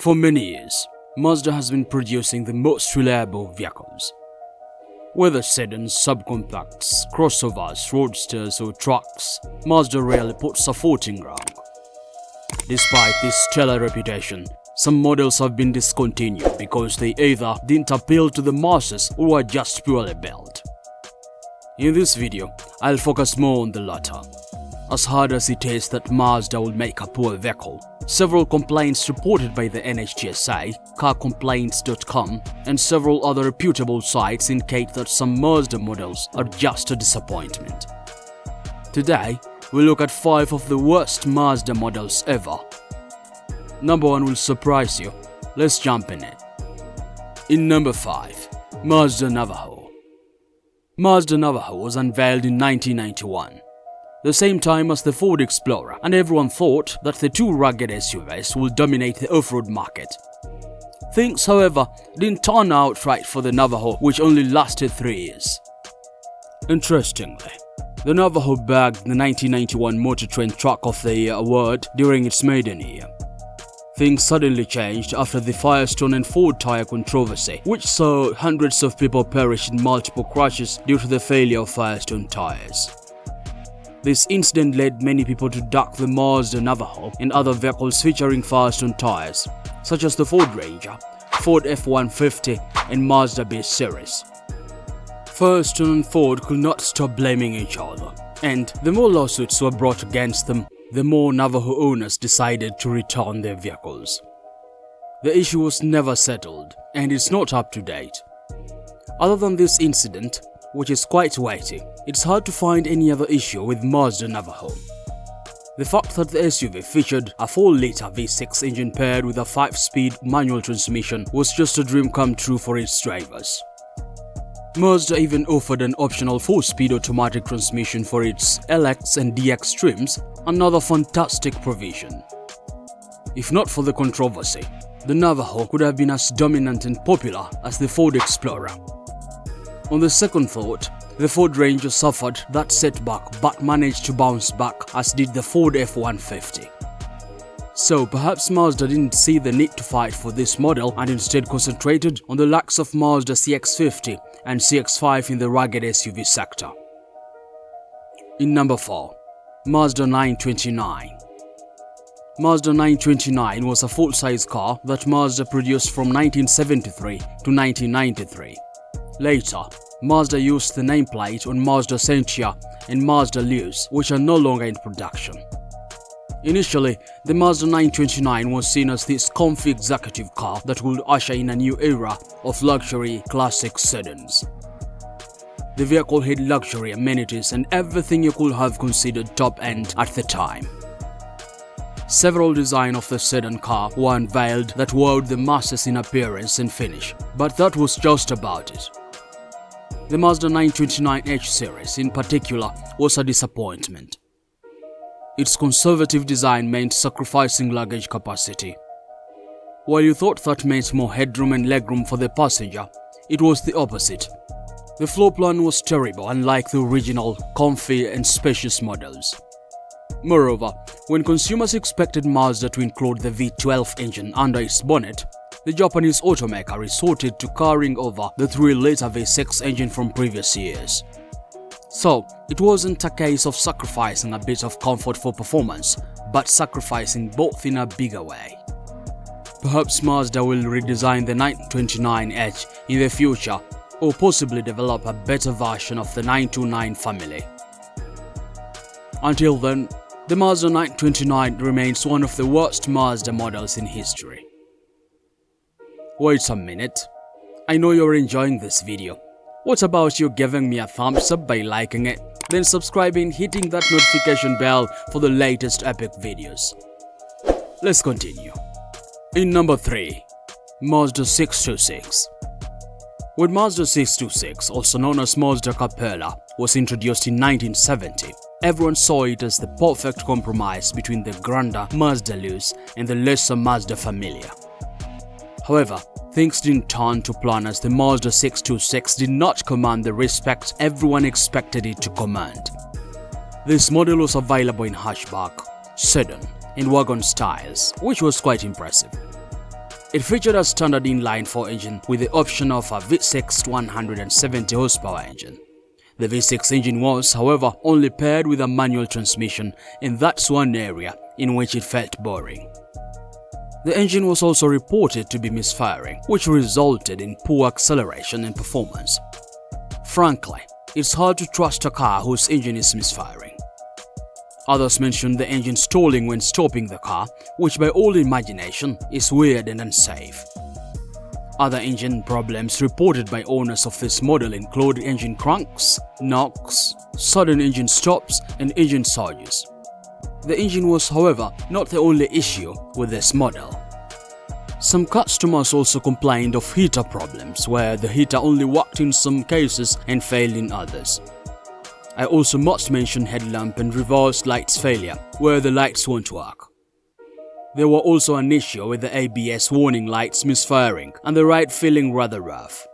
For many years, Mazda has been producing the most reliable vehicles. Whether sedans, subcompacts, crossovers, roadsters or trucks, Mazda rarely puts a foot in ground. Despite this stellar reputation, some models have been discontinued because they either didn't appeal to the masses or were just purely built. In this video, I'll focus more on the latter. As hard as it is that Mazda will make a poor vehicle, several complaints reported by the NHTSA, carcomplaints.com, and several other reputable sites indicate that some Mazda models are just a disappointment. Today, we'll look at 5 of the worst Mazda models ever. Number 1 will surprise you. Let's jump in it. In number 5, Mazda Navajo. Mazda Navajo was unveiled in 1991. The same time as the Ford Explorer, and everyone thought that the two rugged SUVs will dominate the off-road market. Things, however, didn't turn out right for the Navajo, which only lasted 3 years. Interestingly, the Navajo bagged the 1991 Motor Trend Truck of the Year award during its maiden year. Things suddenly changed after the Firestone and Ford tire controversy, which saw hundreds of people perish in multiple crashes due to the failure of Firestone tires. This incident led many people to duck the Mazda Navajo and other vehicles featuring Firestone tires, such as the Ford Ranger, Ford F-150 and Mazda B series. Firestone and Ford could not stop blaming each other, and the more lawsuits were brought against them, the more Navajo owners decided to return their vehicles. The issue was never settled, and it's not up to date. Other than this incident, which is quite weighty, it's hard to find any other issue with Mazda Navajo. The fact that the SUV featured a 4-liter V6 engine paired with a 5-speed manual transmission was just a dream come true for its drivers. Mazda even offered an optional 4-speed automatic transmission for its LX and DX trims, another fantastic provision. If not for the controversy, the Navajo could have been as dominant and popular as the Ford Explorer. On the second thought, the Ford Ranger suffered that setback but managed to bounce back, as did the Ford F-150. So perhaps Mazda didn't see the need to fight for this model and instead concentrated on the likes of Mazda CX-50 and CX-5 in the rugged SUV sector. In number 4, Mazda 929. Mazda 929 was a full-size car that Mazda produced from 1973 to 1993. Later, Mazda used the nameplate on Mazda Sentia and Mazda Luz, which are no longer in production. Initially, the Mazda 929 was seen as this comfy executive car that would usher in a new era of luxury classic sedans. The vehicle had luxury amenities and everything you could have considered top-end at the time. Several designs of the sedan car were unveiled that wowed the masses in appearance and finish, but that was just about it. The Mazda 929H series in particular was a disappointment. Its conservative design meant sacrificing luggage capacity. While you thought that meant more headroom and legroom for the passenger, it was the opposite. The floor plan was terrible, unlike the original, comfy and spacious models. Moreover, when consumers expected Mazda to include the V12 engine under its bonnet, the Japanese automaker resorted to carrying over the 3-liter V6 engine from previous years. So, it wasn't a case of sacrificing a bit of comfort for performance, but sacrificing both in a bigger way. Perhaps Mazda will redesign the 929H in the future, or possibly develop a better version of the 929 family. Until then, the Mazda 929 remains one of the worst Mazda models in history. Wait a minute, I know you're enjoying this video. What about you giving me a thumbs up by liking it, then subscribing and hitting that notification bell for the latest epic videos. Let's continue. In number 3, Mazda 626. When Mazda 626, also known as Mazda Capella, was introduced in 1970, everyone saw it as the perfect compromise between the grander Mazda Luz and the lesser Mazda Familia. However, things didn't turn to plan, as the Mazda 626 did not command the respect everyone expected it to command. This model was available in hatchback, sedan, and wagon styles, which was quite impressive. It featured a standard inline-4 engine with the option of a V6 170 horsepower engine. The V6 engine was, however, only paired with a manual transmission, and that's one area in which it felt boring. The engine was also reported to be misfiring, which resulted in poor acceleration and performance. Frankly, it's hard to trust a car whose engine is misfiring. Others mentioned the engine stalling when stopping the car, which by all imagination is weird and unsafe. Other engine problems reported by owners of this model include engine cranks, knocks, sudden engine stops, and engine surges. The engine was, however, not the only issue with this model. Some customers also complained of heater problems, where the heater only worked in some cases and failed in others. I also must mention headlamp and reverse lights failure, where the lights won't work. There were also an issue with the ABS warning lights misfiring and the ride feeling rather rough.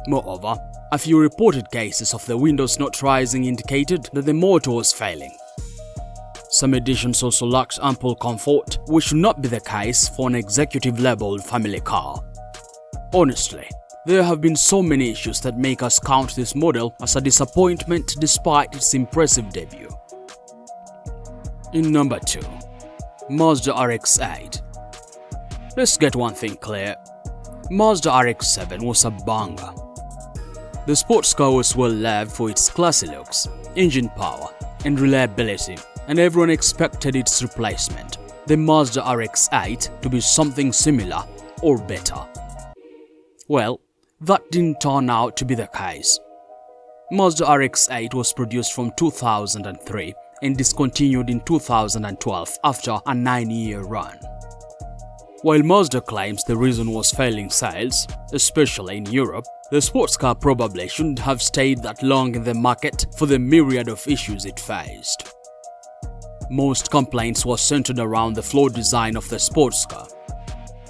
Moreover, a few reported cases of the windows not rising indicated that the motor was failing. Some editions also lacked ample comfort, which should not be the case for an executive-level family car. Honestly, there have been so many issues that make us count this model as a disappointment despite its impressive debut. In number 2, Mazda RX-8. Let's get one thing clear. Mazda RX-7 was a banger. The sports car was well loved for its classy looks, engine power, and reliability, and everyone expected its replacement, the Mazda RX-8, to be something similar or better. Well, that didn't turn out to be the case. Mazda RX-8 was produced from 2003 and discontinued in 2012 after a 9-year run. While Mazda claims the reason was failing sales, especially in Europe, the sports car probably shouldn't have stayed that long in the market for the myriad of issues it faced. Most complaints were centered around the flawed design of the sports car.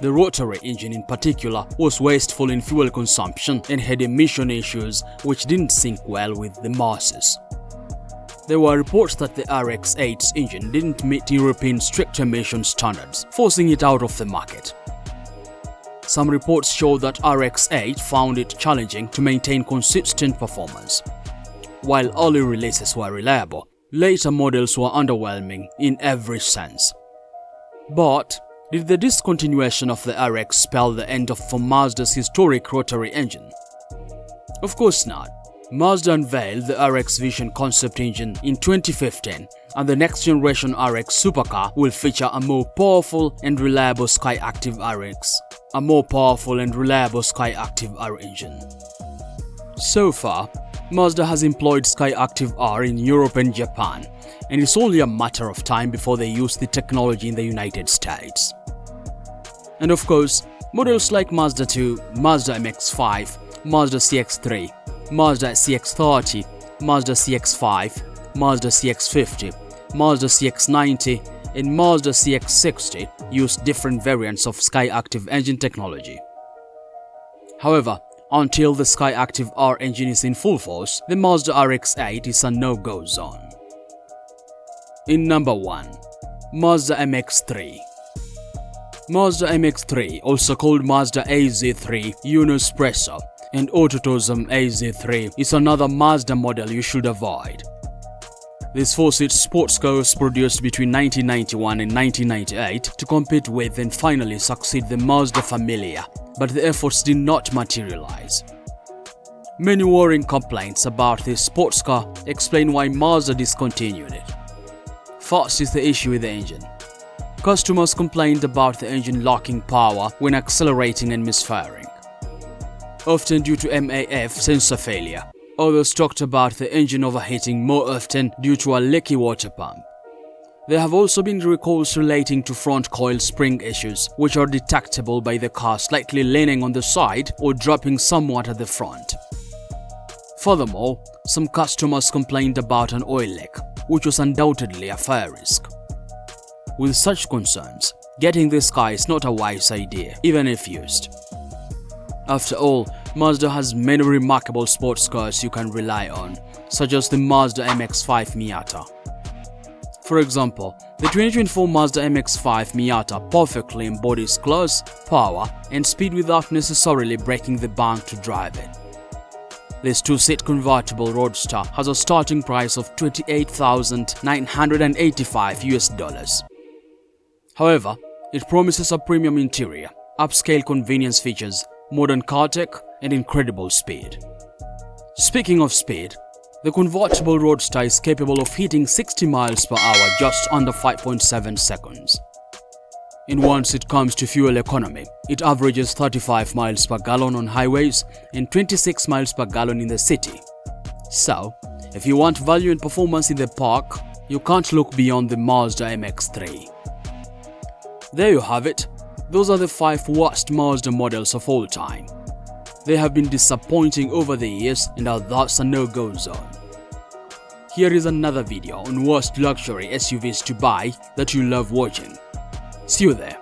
The rotary engine in particular was wasteful in fuel consumption and had emission issues which didn't sync well with the masses. There were reports that the RX-8's engine didn't meet European strict emission standards, forcing it out of the market. Some reports show that RX-8 found it challenging to maintain consistent performance. While early releases were reliable, later models were underwhelming in every sense. But did the discontinuation of the RX spell the end for Mazda's historic rotary engine? Of course not. Mazda unveiled the RX Vision concept engine in 2015, and the next generation RX supercar will feature a more powerful and reliable Skyactiv R engine. So far, Mazda has employed Skyactiv R in Europe and Japan, and it's only a matter of time before they use the technology in the United States. And of course, models like Mazda 2, Mazda MX-5, Mazda CX-3, Mazda CX-30, Mazda CX-5, Mazda CX-50, Mazda CX-90, and Mazda CX-60 use different variants of Skyactiv engine technology. However, until the Skyactiv R engine is in full force, the Mazda RX-8 is a no-go zone. In number 1, Mazda MX-3. Mazda MX-3, also called Mazda AZ3 Uno Espresso and Autotosm AZ3, is another Mazda model you should avoid. This 4-seat sports car was produced between 1991 and 1998 to compete with and finally succeed the Mazda Familia, but the efforts did not materialize. Many worrying complaints about this sports car explain why Mazda discontinued it. First is the issue with the engine. Customers complained about the engine lacking power when accelerating and misfiring, often due to MAF sensor failure. Others talked about the engine overheating more often due to a leaky water pump. There have also been recalls relating to front coil spring issues, which are detectable by the car slightly leaning on the side or dropping somewhat at the front. Furthermore, some customers complained about an oil leak, which was undoubtedly a fire risk. With such concerns, getting this car is not a wise idea, even if used. After all, Mazda has many remarkable sports cars you can rely on, such as the Mazda MX-5 Miata. For example, the 2024 Mazda MX-5 Miata perfectly embodies class, power, and speed without necessarily breaking the bank to drive it. This two-seat convertible roadster has a starting price of $28,985 US. However, it promises a premium interior, upscale convenience features, modern car tech, and incredible speed. Speaking of speed, the convertible roadster is capable of hitting 60 miles per hour just under 5.7 seconds. And once it comes to fuel economy, it averages 35 miles per gallon on highways and 26 miles per gallon in the city. So, if you want value and performance in the park, you can't look beyond the Mazda MX-3. There you have it. Those are the 5 worst Mazda models of all time. They have been disappointing over the years and are thus a no-go zone. Here is another video on worst luxury SUVs to buy that you love watching. See you there.